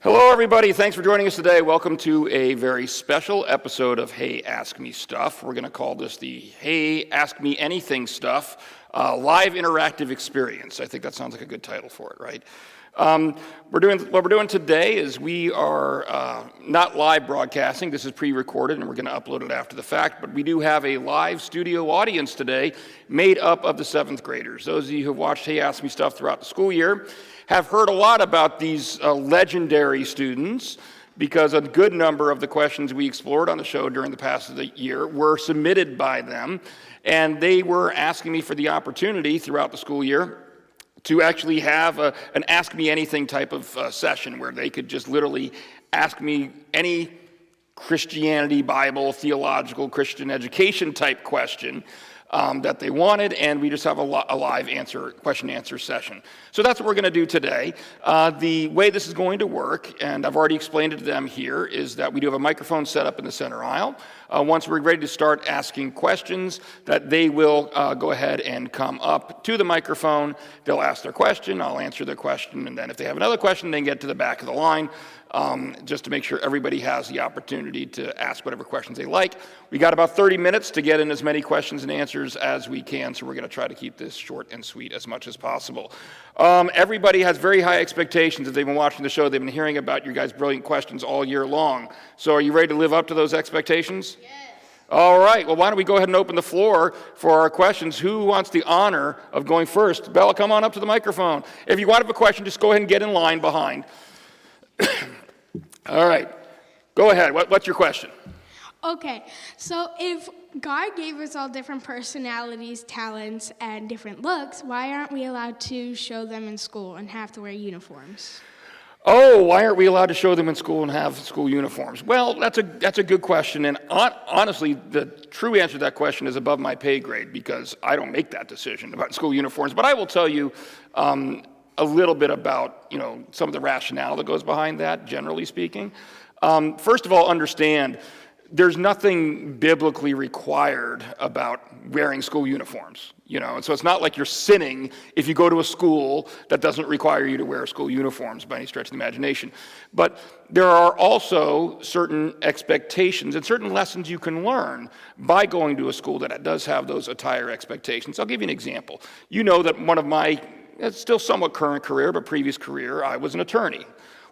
Hello, everybody. Thanks for joining us today. Welcome to a very special episode of Hey, Ask Me Stuff. We're going to call this the Hey, Ask Me Anything Stuff live interactive experience. I think that sounds like a good title for it, right? What we're doing today is we are not live broadcasting. This is pre-recorded, and we're going to upload it after the fact. But we do have a live studio audience today made up of the 7th graders. Those of you who have watched Hey, Ask Me Stuff throughout the school year have heard a lot about these legendary students, because a good number of the questions we explored on the show during the past year were submitted by them, and they were asking me for the opportunity throughout the school year to actually have an Ask Me Anything type of session where they could just literally ask me any Christianity, Bible, theological, Christian education type question that they wanted, and we just have a live question-answer session. So that's what we're going to do today. The way this is going to work, and I've already explained it to them here, is that we do have a microphone set up in the center aisle. Once we're ready to start asking questions, that they will go ahead and come up to the microphone. They'll ask their question, I'll answer their question, and then if they have another question, they can get to the back of the line. Just to make sure everybody has the opportunity to ask whatever questions they like. We got about 30 minutes to get in as many questions and answers as we can, so we're going to try to keep this short and sweet as much as possible. Everybody has very high expectations. If they've been watching the show, they've been hearing about your guys' brilliant questions all year long. So are you ready to live up to those expectations? Yes. All right, well, why don't we go ahead and open the floor for our questions. Who wants the honor of going first? Bella, come on up to the microphone. If you want to have a question, just go ahead and get in line behind. All right, go ahead. What's your question? Okay, so if God gave us all different personalities, talents, and different looks, why aren't we allowed to show them in school and have to wear uniforms? Oh, why aren't we allowed to show them in school and have school uniforms? Well, that's a good question, and honestly, the true answer to that question is above my pay grade, because I don't make that decision about school uniforms. But I will tell you a little bit about, some of the rationale that goes behind that, generally speaking. First of all, understand there's nothing biblically required about wearing school uniforms, and so it's not like you're sinning if you go to a school that doesn't require you to wear school uniforms by any stretch of the imagination. But there are also certain expectations and certain lessons you can learn by going to a school that does have those attire expectations. I'll give you an example. You know that one of my it's still somewhat current career, but previous career, I was an attorney.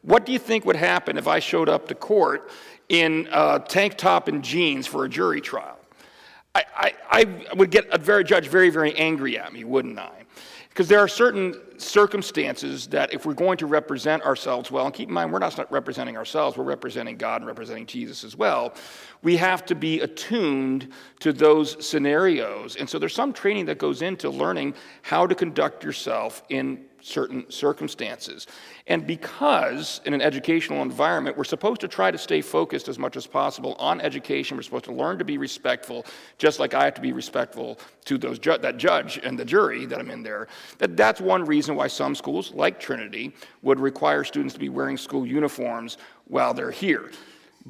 What do you think would happen if I showed up to court in a tank top and jeans for a jury trial? I would get a judge very, very angry at me, wouldn't I? Because there are certain circumstances that if we're going to represent ourselves well, and keep in mind, we're not representing ourselves, we're representing God and representing Jesus as well, we have to be attuned to those scenarios. And so there's some training that goes into learning how to conduct yourself in certain circumstances. And because in an educational environment, we're supposed to try to stay focused as much as possible on education, we're supposed to learn to be respectful, just like I have to be respectful to that judge and the jury that I'm in there. That's one reason why some schools, like Trinity, would require students to be wearing school uniforms while they're here.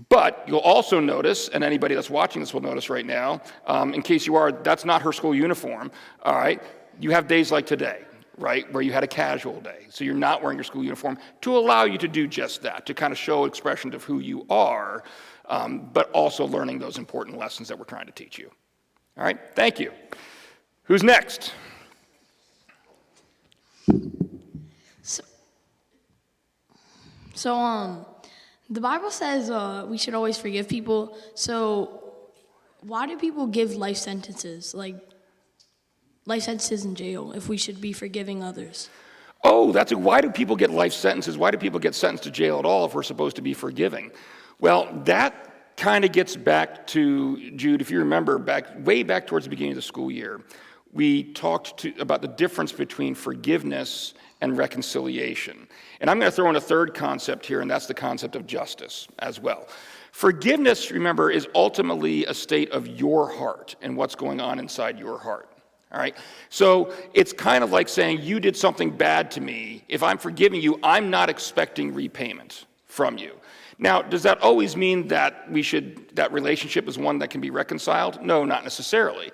But you'll also notice, and anybody that's watching this will notice right now, in case you are, that's not her school uniform, all right? You have days like today, right, where you had a casual day. So you're not wearing your school uniform to allow you to do just that, to kind of show expression of who you are, but also learning those important lessons that we're trying to teach you. All right, thank you. Who's next? So, the Bible says we should always forgive people. So, why do people give life sentences, like life sentences in jail, if we should be forgiving others? Oh, why do people get life sentences? Why do people get sentenced to jail at all if we're supposed to be forgiving? Well, that kind of gets back to, Jude, if you remember, way back towards the beginning of the school year, we talked about the difference between forgiveness and reconciliation. And I'm going to throw in a third concept here, and that's the concept of justice as well. Forgiveness, remember, is ultimately a state of your heart and what's going on inside your heart. All right? So it's kind of like saying, you did something bad to me. If I'm forgiving you, I'm not expecting repayment from you. Now, does that always mean that that relationship is one that can be reconciled? No, not necessarily.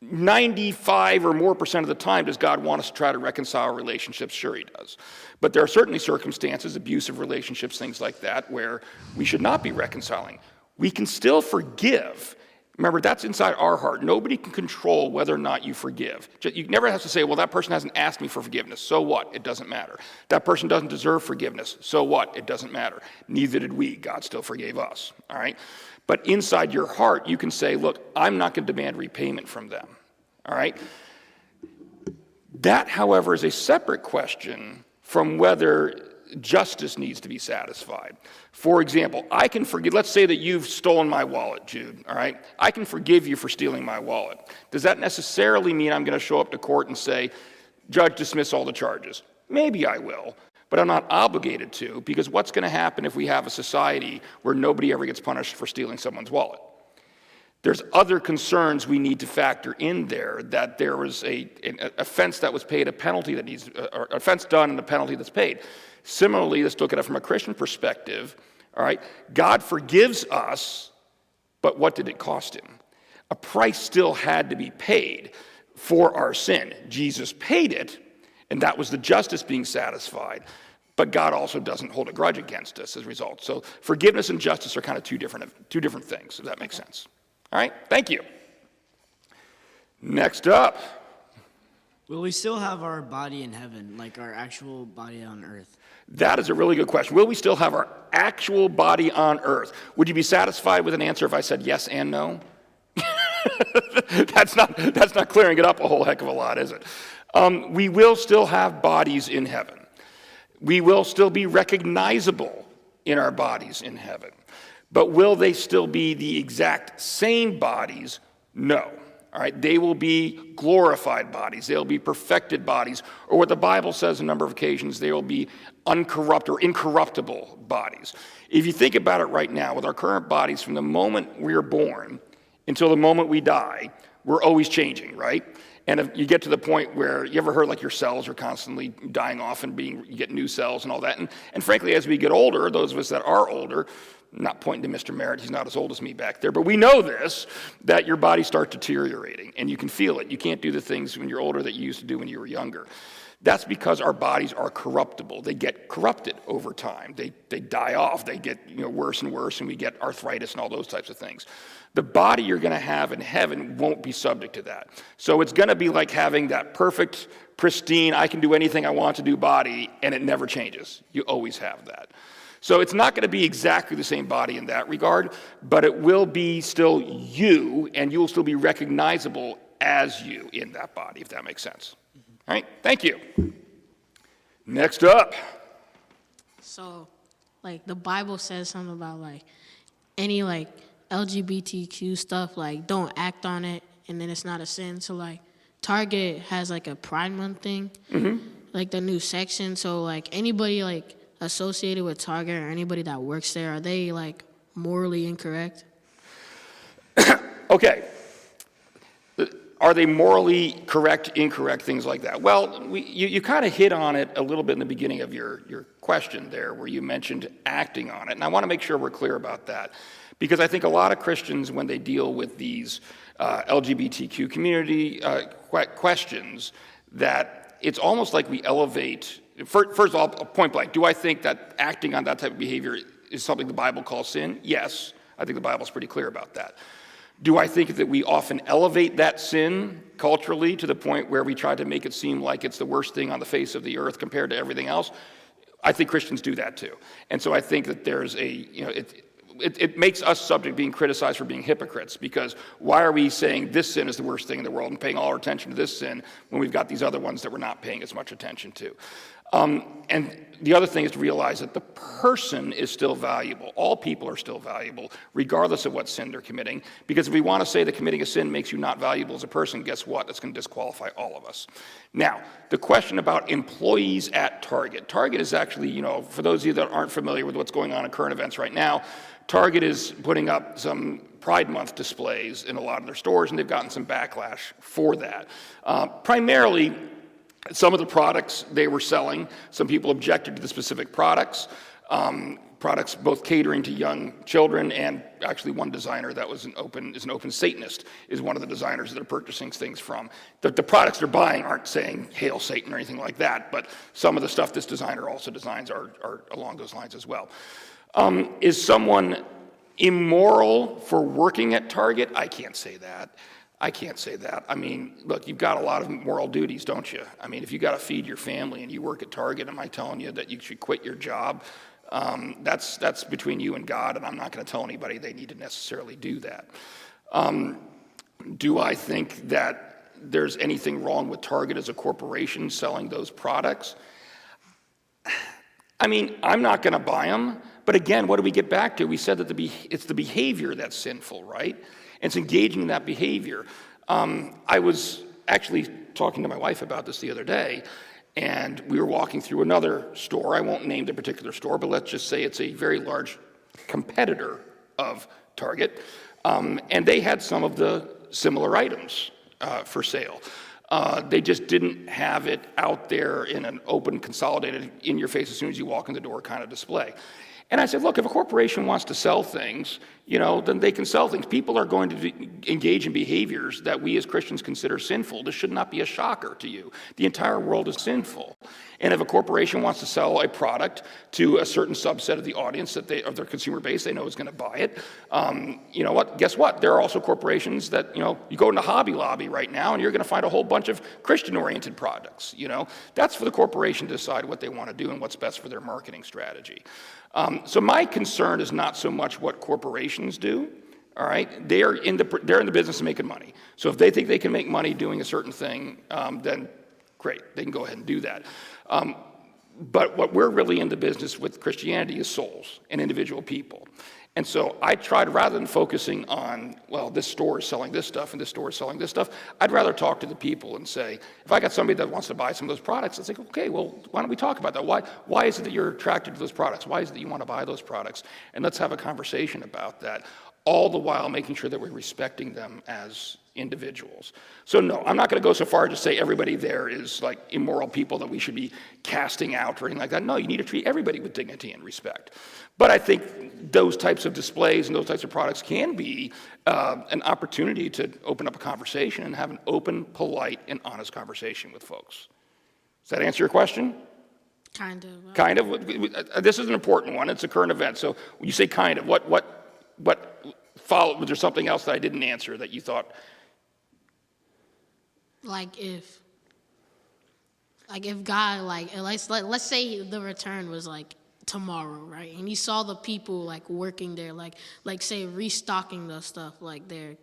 95 or more % of the time, does God want us to try to reconcile relationships? Sure he does. But there are certainly circumstances, abusive relationships, things like that, where we should not be reconciling. We can still forgive. Remember, that's inside our heart. Nobody can control whether or not you forgive. You never have to say, well, that person hasn't asked me for forgiveness. So what? It doesn't matter. That person doesn't deserve forgiveness. So what? It doesn't matter. Neither did we. God still forgave us. All right? But inside your heart, you can say, look, I'm not going to demand repayment from them. All right? That, however, is a separate question from whether justice needs to be satisfied. For example, I can forgive, let's say that you've stolen my wallet, Jude, all right? I can forgive you for stealing my wallet. Does that necessarily mean I'm going to show up to court and say, judge, dismiss all the charges? Maybe I will, but I'm not obligated to, because what's going to happen if we have a society where nobody ever gets punished for stealing someone's wallet? There's other concerns we need to factor in there, that there was an offense that was paid, a penalty that needs, or offense done and a penalty that's paid. Similarly, let's look at it from a Christian perspective, all right? God forgives us, but what did it cost him? A price still had to be paid for our sin. Jesus paid it, and that was the justice being satisfied. But God also doesn't hold a grudge against us as a result. So forgiveness and justice are kind of two different things, if that makes sense. All right, thank you. Next up. Will we still have our body in heaven, like our actual body on earth? That is a really good question. Will we still have our actual body on earth? Would you be satisfied with an answer if I said yes and no? That's not clearing it up a whole heck of a lot, is it? We will still have bodies in heaven. We will still be recognizable in our bodies in heaven. But will they still be the exact same bodies? No. All right, they will be glorified bodies. They'll be perfected bodies, or what the Bible says on a number of occasions, they will be uncorrupt or incorruptible bodies. If you think about it right now, with our current bodies, from the moment we're born until the moment we die, we're always changing, right? And if you get to the point where you ever heard like your cells are constantly dying off and you get new cells and all that. And frankly, as we get older, those of us that are older, not pointing to Mr. Merritt, he's not as old as me back there, but we know this, that your body starts deteriorating, and you can feel it. You can't do the things when you're older that you used to do when you were younger. That's because our bodies are corruptible. They get corrupted over time. They die off. They get worse and worse, and we get arthritis and all those types of things. The body you're going to have in heaven won't be subject to that. So it's going to be like having that perfect, pristine, I can do anything I want to do body, and it never changes. You always have that. So it's not going to be exactly the same body in that regard, but it will be still you, and you will still be recognizable as you in that body, if that makes sense. All right, thank you. Next up. So, the Bible says something about, any, LGBTQ stuff, don't act on it, and then it's not a sin. So, Target has, a Pride Month thing, the new section. So, anybody, associated with Target or anybody that works there, are they, morally incorrect? Okay. Are they morally correct, incorrect, things like that? Well, you kind of hit on it a little bit in the beginning of your question there, where you mentioned acting on it. And I want to make sure we're clear about that, because I think a lot of Christians, when they deal with these LGBTQ community questions, that it's almost like we elevate. First of all, point blank, do I think that acting on that type of behavior is something the Bible calls sin? Yes, I think the Bible's pretty clear about that. Do I think that we often elevate that sin culturally to the point where we try to make it seem like it's the worst thing on the face of the earth compared to everything else? I think Christians do that too. And so I think that there's it makes us subject to being criticized for being hypocrites, because why are we saying this sin is the worst thing in the world and paying all our attention to this sin when we've got these other ones that we're not paying as much attention to? And the other thing is to realize that the person is still valuable. All people are still valuable, regardless of what sin they're committing. Because if we want to say that committing a sin makes you not valuable as a person, guess what? That's going to disqualify all of us. Now, the question about employees at Target. Target is actually, for those of you that aren't familiar with what's going on in current events right now, Target is putting up some Pride Month displays in a lot of their stores, and they've gotten some backlash for that. Primarily, some of the products they were selling, some people objected to the specific products. products both catering to young children, and actually one designer that is an open Satanist is one of the designers that they're purchasing things from. The products they're buying aren't saying Hail Satan or anything like that, but some of the stuff this designer also designs are along those lines as well. Is someone immoral for working at Target? I can't say that. I mean, look, you've got a lot of moral duties, don't you? I mean, if you got to feed your family and you work at Target, am I telling you that you should quit your job? That's between you and God, and I'm not going to tell anybody they need to necessarily do that. Do I think that there's anything wrong with Target as a corporation selling those products? I mean, I'm not going to buy them, but again, what do we get back to? We said that it's the behavior that's sinful, right? And it's engaging in that behavior. I was actually talking to my wife about this the other day, and we were walking through another store. I won't name the particular store, but let's just say it's a very large competitor of Target, and they had some of the similar items for sale. They just didn't have it out there in an open, consolidated, in-your-face as soon as you walk in the door kind of display. And I said, look, if a corporation wants to sell things, then they can sell things. People are going to engage in behaviors that we as Christians consider sinful. This should not be a shocker to you. The entire world is sinful. And if a corporation wants to sell a product to a certain subset of the audience of their consumer base, they know is going to buy it. You know what? Guess what? There are also corporations that, you go into Hobby Lobby right now and you're going to find a whole bunch of Christian-oriented products. That's for the corporation to decide what they want to do and what's best for their marketing strategy. So my concern is not so much what corporations do. All right, they're in the business of making money. So if they think they can make money doing a certain thing, then great, they can go ahead and do that. But what we're really in the business with Christianity is souls and individual people. And so I tried, rather than focusing on, well, this store is selling this stuff and this store is selling this stuff, I'd rather talk to the people and say, if I got somebody that wants to buy some of those products, I'd say, okay, well, why don't we talk about that? Why is it that you're attracted to those products? Why is it that you want to buy those products? And let's have a conversation about that, all the while making sure that we're respecting them as individuals. So no, I'm not going to go so far as to say everybody there is like immoral people that we should be casting out or anything like that. No, you need to treat everybody with dignity and respect. But I think those types of displays and those types of products can be an opportunity to open up a conversation and have an open, polite, and honest conversation with folks. Does that answer your question? Kind of. Kind of. This is an important one. It's a current event. So when you say kind of, what followed? Was there something else that I didn't answer that you thought? Like if God, let's say the return was like tomorrow, right? And he saw the people like working there, like say restocking the stuff like there,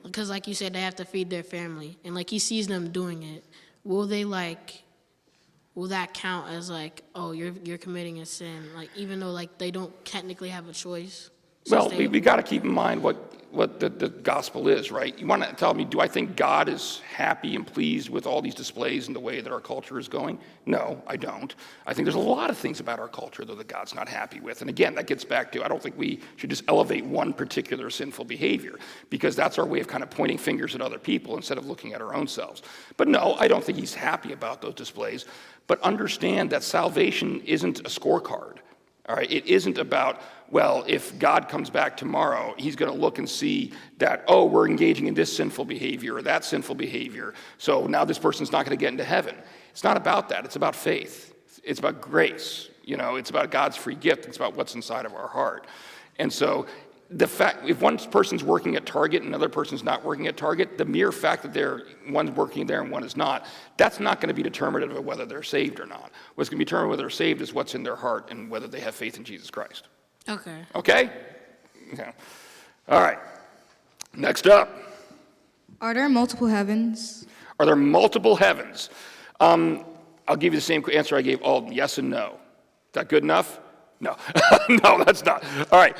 because like you said, they have to feed their family, and like he sees them doing it. Will that count as like, oh, you're committing a sin, like even though like they don't technically have a choice? Well, we got to keep in mind what the gospel is, right? You want to tell me, do I think God is happy and pleased with all these displays and the way that our culture is going? No, I don't. I think there's a lot of things about our culture, though, that God's not happy with. And again, that gets back to, I don't think we should just elevate one particular sinful behavior, because that's our way of kind of pointing fingers at other people instead of looking at our own selves. But no, I don't think he's happy about those displays. But understand that salvation isn't a scorecard. All right, it isn't about, well, if God comes back tomorrow, he's going to look and see that, oh, we're engaging in this sinful behavior or that sinful behavior, so now this person's not going to get into heaven. It's not about that. It's about faith. It's about grace. It's about God's free gift. It's about what's inside of our heart. And so the fact, if one person's working at Target and another person's not working at Target, the mere fact that one's working there and one is not, that's not going to be determinative of whether they're saved or not. What's going to be determined whether they're saved is what's in their heart and whether they have faith in Jesus Christ. Okay. Okay? Yeah. All right. Next up. Are there multiple heavens? Are there multiple heavens? I'll give you the same answer I gave all, yes and no. Is that good enough? No. No, that's not. All right.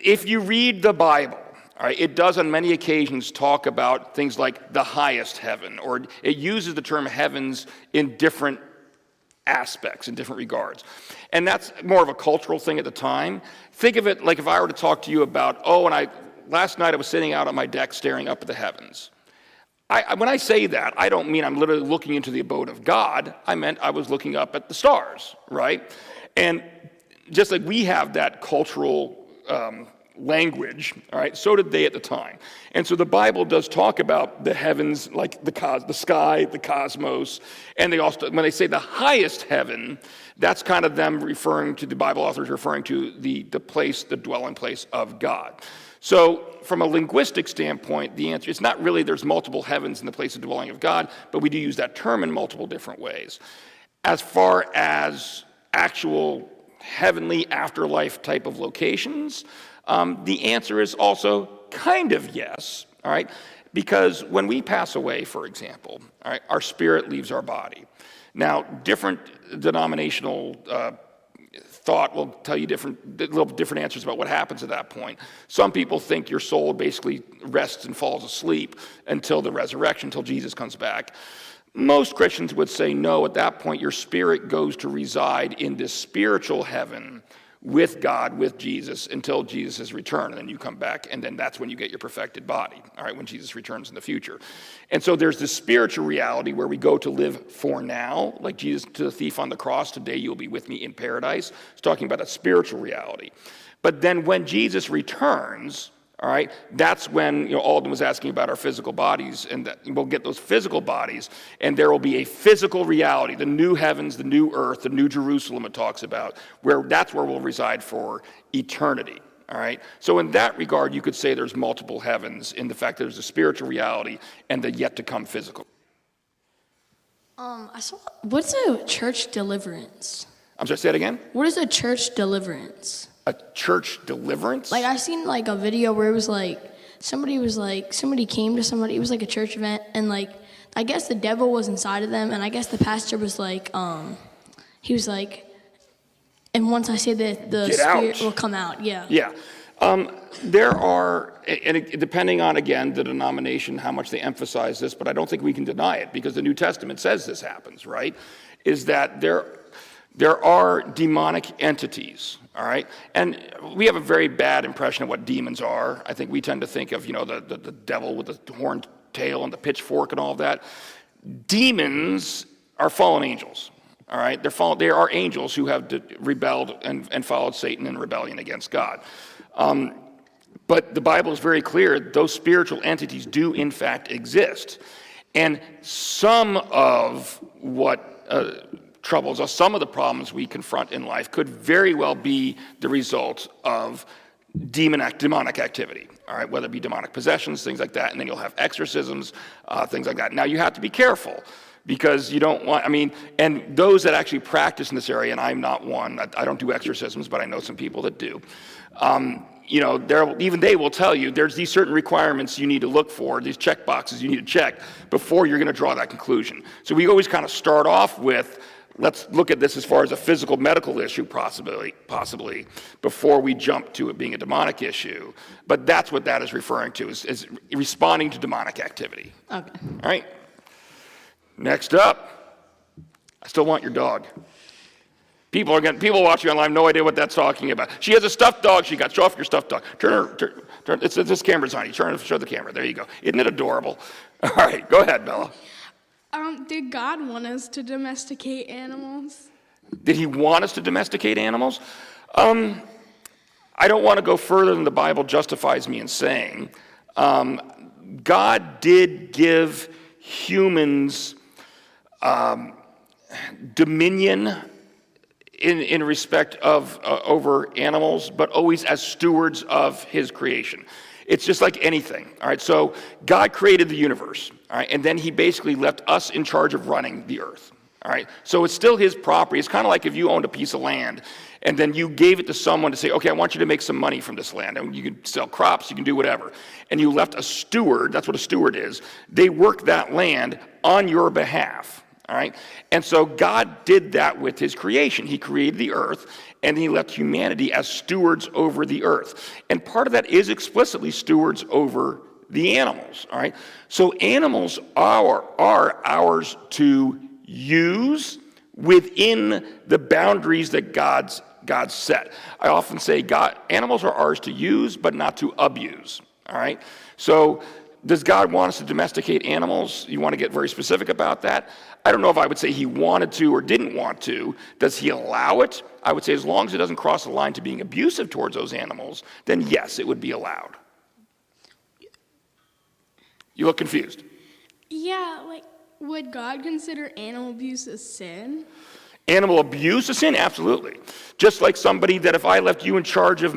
If you read the Bible, all right, it does on many occasions talk about things like the highest heaven, or it uses the term heavens in different aspects, in different regards. And that's more of a cultural thing at the time. Think of it like if I were to talk to you about, last night I was sitting out on my deck staring up at the heavens. When I say that, I don't mean I'm literally looking into the abode of God. I meant I was looking up at the stars, right? And just like we have that cultural language, all right, so did they at the time. And so the Bible does talk about the heavens, like the sky, the cosmos, and they also, when they say the highest heaven, that's kind of them referring to, the Bible authors referring to the place, the dwelling place of God. So from a linguistic standpoint, the answer, it's not really there's multiple heavens in the place of dwelling of God, but we do use that term in multiple different ways. As far as actual heavenly afterlife type of locations, the answer is also kind of yes, all right? Because when we pass away, for example, all right, our spirit leaves our body. Now, different denominational thought will tell you little different answers about what happens at that point. Some people think your soul basically rests and falls asleep until the resurrection, until Jesus comes back. Most Christians would say no, at that point your spirit goes to reside in this spiritual heaven with God, with Jesus, until Jesus' return, and then you come back, and then that's when you get your perfected body, all right, when Jesus returns in the future. And so there's this spiritual reality where we go to live for now, like Jesus to the thief on the cross, today you'll be with me in paradise. It's talking about a spiritual reality. But then when Jesus returns, all right, that's when, Alden was asking about our physical bodies, and that we'll get those physical bodies, and there will be a physical reality, the new heavens, the new earth, the new Jerusalem it talks about, that's where we'll reside for eternity, all right? So in that regard, you could say there's multiple heavens in the fact that there's a spiritual reality and the yet-to-come physical. What's a church deliverance? I'm sorry, say it again? What is a church deliverance? A church deliverance? Like, I seen, like, a video where it was, like, somebody came to somebody, it was, like, a church event, and, like, I guess the devil was inside of them, and I guess the pastor was, like, he was, like, and once I say that, the Get spirit out. will come out, yeah. Yeah. There are, and depending on, again, the denomination, how much they emphasize this, but I don't think we can deny it, because the New Testament says this happens, right? Is that there are demonic entities, all right? And we have a very bad impression of what demons are. I think we tend to think of, the devil with the horned tail and the pitchfork and all of that. Demons are fallen angels, all right? They are angels who have rebelled and followed Satan in rebellion against God. But the Bible is very clear, those spiritual entities do in fact exist. And some of what troubles us, some of the problems we confront in life could very well be the result of demonic activity, all right, whether it be demonic possessions, things like that, and then you'll have exorcisms, things like that. Now, you have to be careful, because you don't want, and those that actually practice in this area, and I'm not one, I don't do exorcisms, but I know some people that do, even they will tell you there's these certain requirements you need to look for, these check boxes you need to check before you're going to draw that conclusion. So we always kind of start off with, let's look at this as far as a physical medical issue possibly, before we jump to it being a demonic issue. But that's what that is referring to, is responding to demonic activity. Okay. All right. Next up, I still want your dog. People watching online have no idea what that's talking about. She has a stuffed dog she got. Show off your stuffed dog. Turn. This camera's on you. Show the camera. There you go. Isn't it adorable? All right, go ahead, Bella. Did God want us to domesticate animals? Did he want us to domesticate animals? I don't want to go further than the Bible justifies me in saying. God did give humans dominion in respect of over animals, but always as stewards of his creation. It's just like anything, all right? So God created the universe, all right? And then he basically left us in charge of running the earth, all right? So it's still his property. It's kind of like if you owned a piece of land and then you gave it to someone to say, okay, I want you to make some money from this land. And you can sell crops, you can do whatever. And you left a steward, that's what a steward is. They work that land on your behalf, all right? And so God did that with his creation. He created the earth, and he left humanity as stewards over the earth. And part of that is explicitly stewards over the animals, all right? So animals are ours to use within the boundaries that God set. I often say animals are ours to use, but not to abuse, all right? So Does God want us to domesticate animals? You want to get very specific about that? I don't know if I would say he wanted to or didn't want to. Does he allow it? I would say as long as it doesn't cross the line to being abusive towards those animals, then yes, it would be allowed. You look confused. Yeah, like, would God consider animal abuse a sin? Animal abuse a sin? Absolutely. Just like somebody that if I left you in charge of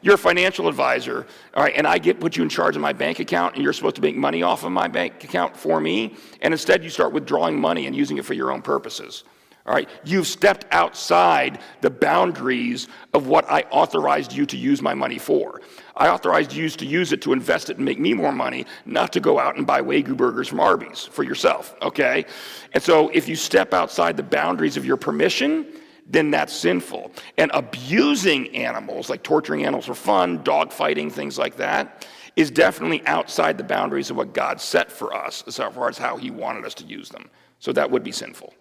you're a financial advisor, all right, and I put you in charge of my bank account and you're supposed to make money off of my bank account for me, and instead you start withdrawing money and using it for your own purposes. All right, you've stepped outside the boundaries of what I authorized you to use my money for. I authorized you to use it to invest it and make me more money, not to go out and buy Wagyu burgers from Arby's for yourself, okay? And so if you step outside the boundaries of your permission, then that's sinful. And abusing animals, like torturing animals for fun, dog fighting, things like that, is definitely outside the boundaries of what God set for us as far as how he wanted us to use them. So that would be sinful.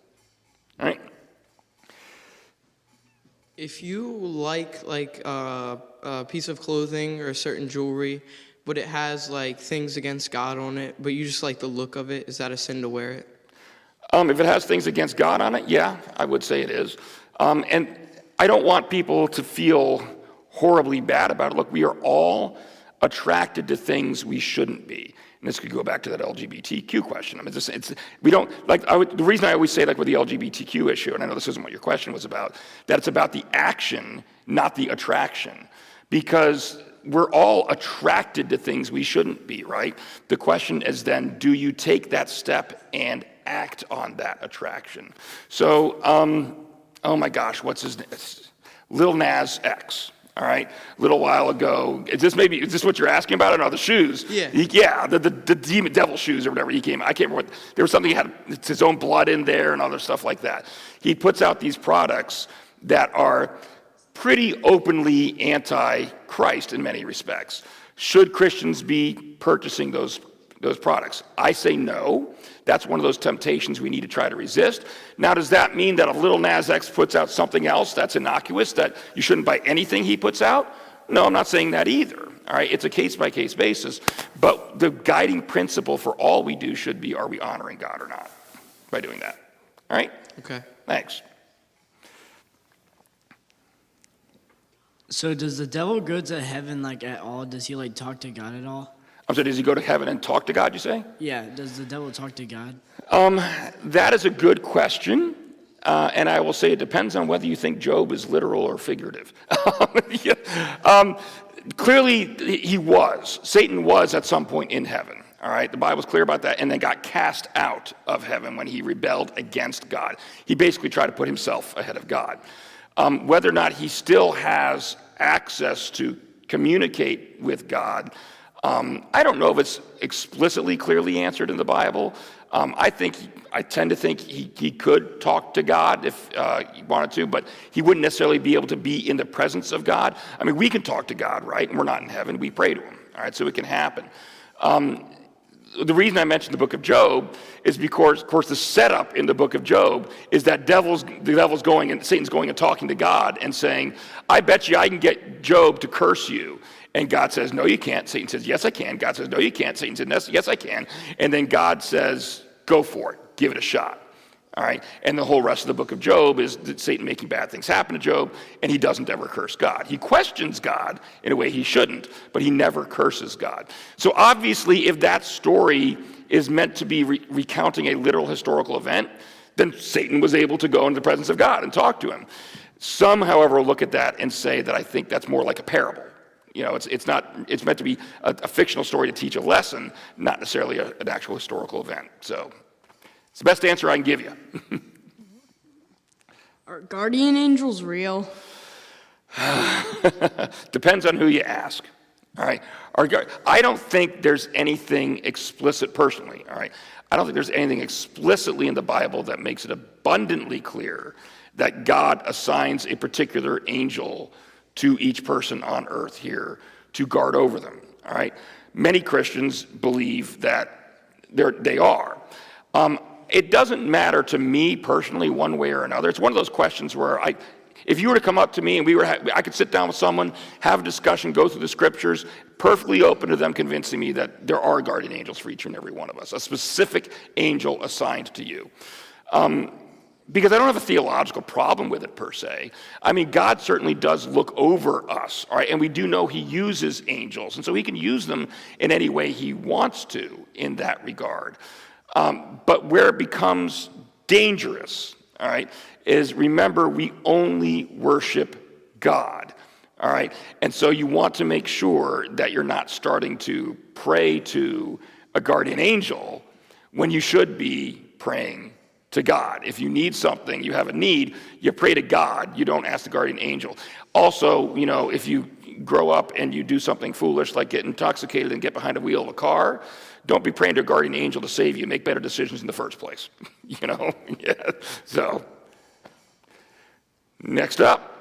All right. If you like a piece of clothing or certain jewelry, but it has like things against God on it, but you just like the look of it, is that a sin to wear it? If it has things against God on it, yeah, I would say it is. And I don't want people to feel horribly bad about it. Look, we are all attracted to things we shouldn't be. And this could go back to that LGBTQ question. I mean, the reason I always say, like with the LGBTQ issue, and I know this isn't what your question was about, that it's about the action, not the attraction. Because we're all attracted to things we shouldn't be, right? The question is then, do you take that step and act on that attraction? So, oh my gosh, what's his name? Lil Nas X. All right, a little while ago. Is this what you're asking about? No, the shoes. Yeah. The demon devil shoes or whatever. I can't remember what. There was something he had his own blood in there and other stuff like that. He puts out these products that are pretty openly anti-Christ in many respects. Should Christians be purchasing those products? I say no. That's one of those temptations we need to try to resist. Now, does that mean that if Lil Nas X puts out something else that's innocuous, that you shouldn't buy anything he puts out? No, I'm not saying that either. All right, it's a case-by-case basis. But the guiding principle for all we do should be, are we honoring God or not by doing that? All right? Okay. Thanks. So does the devil go to heaven like at all? Does he like talk to God at all? I'm sorry, does he go to heaven and talk to God, you say? Yeah, does the devil talk to God? That is a good question. And I will say it depends on whether you think Job is literal or figurative. Clearly, Satan was at some point in heaven. All right, the Bible's clear about that, and then got cast out of heaven when he rebelled against God. He basically tried to put himself ahead of God. Whether or not he still has access to communicate with God, I don't know if it's explicitly clearly answered in the Bible. I tend to think he could talk to God if he wanted to, but he wouldn't necessarily be able to be in the presence of God. I mean, we can talk to God, right? And we're not in heaven. We pray to him, all right? So it can happen. The reason I mentioned the book of Job is because, of course, the setup in the book of Job is that the devil's going and Satan's going and talking to God and saying, I bet you I can get Job to curse you. And God says, no, you can't. Satan says, yes, I can. God says, no, you can't. Satan says, yes, I can. And then God says, go for it. Give it a shot. All right? And the whole rest of the book of Job is Satan making bad things happen to Job, and he doesn't ever curse God. He questions God in a way he shouldn't, but he never curses God. So obviously, if that story is meant to be recounting a literal historical event, then Satan was able to go into the presence of God and talk to him. Some, however, look at that and say that I think that's more like a parable. You know, it's meant to be a fictional story to teach a lesson, not necessarily an actual historical event. So it's the best answer I can give you. Are guardian angels real? Depends on who you ask. All right. I don't think there's anything explicit personally. All right. I don't think there's anything explicitly in the Bible that makes it abundantly clear that God assigns a particular angel to each person on earth here to guard over them, all right? Many Christians believe that they are. It doesn't matter to me personally one way or another. It's one of those questions where If you were to come up to me and I could sit down with someone, have a discussion, go through the scriptures, perfectly open to them convincing me that there are guardian angels for each and every one of us, a specific angel assigned to you. Because I don't have a theological problem with it per se. I mean, God certainly does look over us, all right? And we do know he uses angels, and so he can use them in any way he wants to in that regard. But where it becomes dangerous, all right, is remember we only worship God, all right? And so you want to make sure that you're not starting to pray to a guardian angel when you should be praying to God. If you need something, you have a need, you pray to God. You don't ask the guardian angel. Also, if you grow up and you do something foolish like get intoxicated and get behind the wheel of a car, don't be praying to a guardian angel to save you. Make better decisions in the first place. Yeah. So, next up.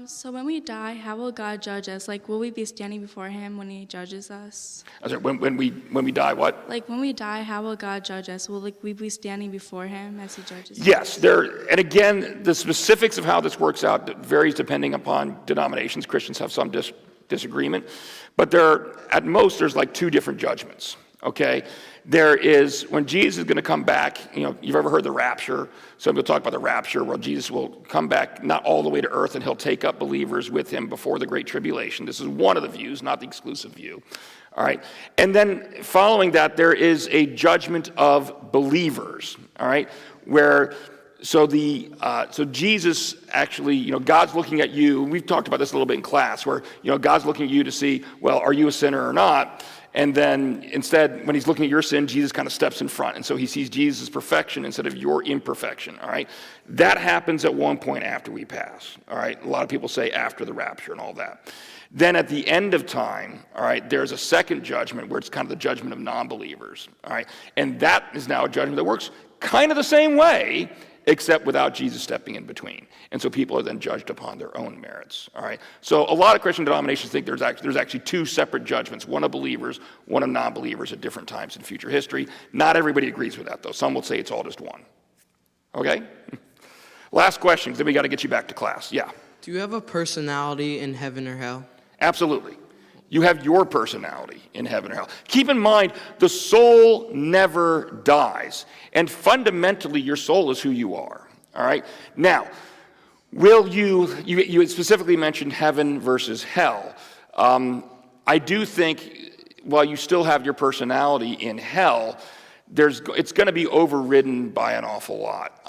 So when we die, how will God judge us? Like, will we be standing before him when he judges us? I'm sorry, when we die, what? Like, when we die, how will God judge us? Will we be standing before him as he judges us? Yes, and again, the specifics of how this works out varies depending upon denominations. Christians have some disagreement, but at most there's like two different judgments, okay? There is, when Jesus is going to come back, you've ever heard the rapture? So we'll talk about the rapture, where Jesus will come back not all the way to earth, and he'll take up believers with him before the Great Tribulation. This is one of the views, not the exclusive view. All right, and then following that, there is a judgment of believers, all right, so Jesus actually, God's looking at you, and we've talked about this a little bit in class, where, God's looking at you to see, well, are you a sinner or not? And then instead, when he's looking at your sin, Jesus kind of steps in front. And so he sees Jesus' perfection instead of your imperfection, all right? That happens at one point after we pass, all right? A lot of people say after the rapture and all that. Then at the end of time, all right, there's a second judgment where it's kind of the judgment of non-believers, all right? And that is now a judgment that works kind of the same way, except without Jesus stepping in between. And so people are then judged upon their own merits, all right? So a lot of Christian denominations think there's actually two separate judgments, one of believers, one of non-believers at different times in future history. Not everybody agrees with that, though. Some will say it's all just one. Okay? Last question, because then we got to get you back to class. Yeah? Do you have a personality in heaven or hell? Absolutely. You have your personality in heaven or hell. Keep in mind, the soul never dies. And fundamentally, your soul is who you are. All right? Now, will you specifically mentioned heaven versus hell. I do think while you still have your personality in hell, it's going to be overridden by an awful lot.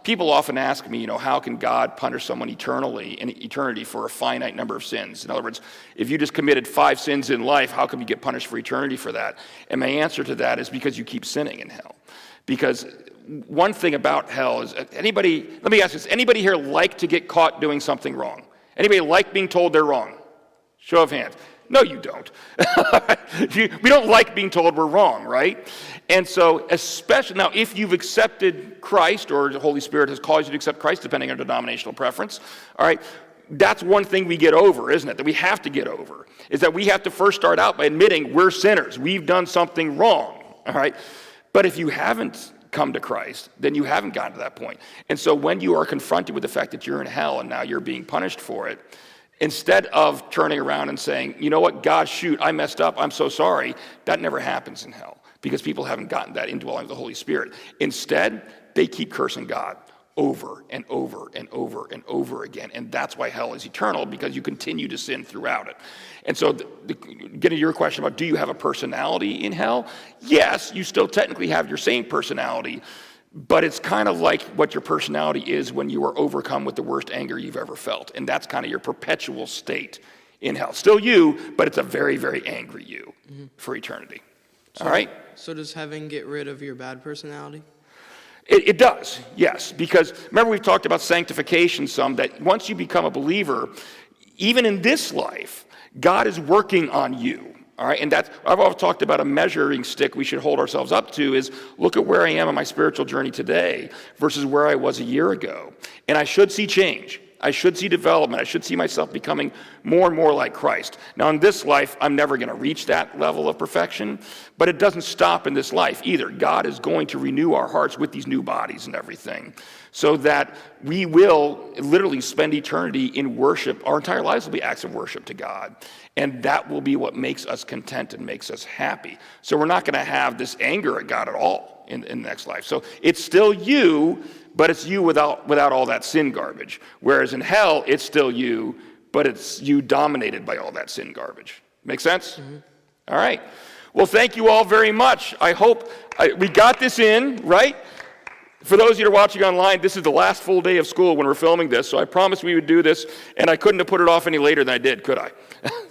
People often ask me, how can God punish someone in eternity for a finite number of sins? In other words, if you just committed 5 sins in life, how can you get punished for eternity for that? And my answer to that is because you keep sinning in hell. Because one thing about hell is, let me ask this, anybody here like to get caught doing something wrong? Anybody like being told they're wrong? Show of hands. No, you don't. We don't like being told we're wrong, right? And so, especially now, if you've accepted Christ, or the Holy Spirit has caused you to accept Christ, depending on denominational preference, all right, that's one thing we get over, isn't it? That we have to get over, is that we have to first start out by admitting we're sinners. We've done something wrong, all right? But if you haven't come to Christ, then you haven't gotten to that point. And so when you are confronted with the fact that you're in hell and now you're being punished for it, instead of turning around and saying, you know what, God, shoot, I messed up, I'm so sorry, that never happens in hell because people haven't gotten that indwelling of the Holy Spirit. Instead, they keep cursing God over and over and over and over again. And that's why hell is eternal, because you continue to sin throughout it. And so getting to your question about do you have a personality in hell? Yes, you still technically have your same personality, but it's kind of like what your personality is when you are overcome with the worst anger you've ever felt. And that's kind of your perpetual state in hell. Still you, but it's a very, very angry you for eternity. All right? So does heaven get rid of your bad personality? It does, yes. Because remember we've talked about sanctification some, that once you become a believer, even in this life, God is working on you. All right, and I've always talked about a measuring stick we should hold ourselves up to is look at where I am on my spiritual journey today versus where I was a year ago. And I should see change. I should see development. I should see myself becoming more and more like Christ. Now, in this life, I'm never going to reach that level of perfection, but it doesn't stop in this life either. God is going to renew our hearts with these new bodies and everything, so that we will literally spend eternity in worship. Our entire lives will be acts of worship to God, and that will be what makes us content and makes us happy. So we're not going to have this anger at God at all in the next life. So it's still you, but it's you without all that sin garbage. Whereas in hell, it's still you, but it's you dominated by all that sin garbage. Make sense? Mm-hmm. All right. Well, thank you all very much. I hope we got this in, right? For those of you who are watching online, this is the last full day of school when we're filming this, so I promised we would do this, and I couldn't have put it off any later than I did, could I?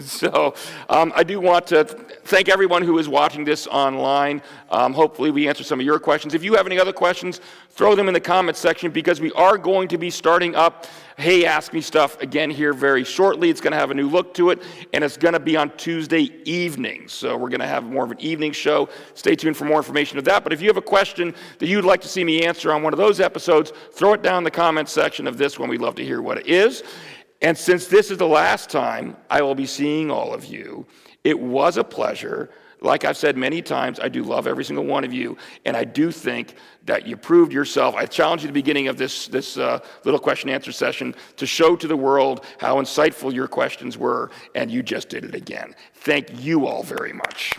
So I do want to thank everyone who is watching this online. Hopefully we answered some of your questions. If you have any other questions, throw them in the comments section, because we are going to be starting up Hey Ask Me Stuff again here very shortly. It's going to have a new look to it, and it's going to be on Tuesday evenings. So we're going to have more of an evening show. Stay tuned for more information of that. But if you have a question that you'd like to see me answer on one of those episodes, throw it down in the comments section of this one. We'd love to hear what it is. And since this is the last time I will be seeing all of you, it was a pleasure. Like I've said many times, I do love every single one of you, and I do think that you proved yourself. I challenged you at the beginning of this little question-answer session to show to the world how insightful your questions were, and you just did it again. Thank you all very much.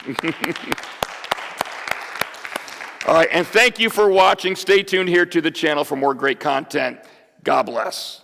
All right, and thank you for watching. Stay tuned here to the channel for more great content. God bless.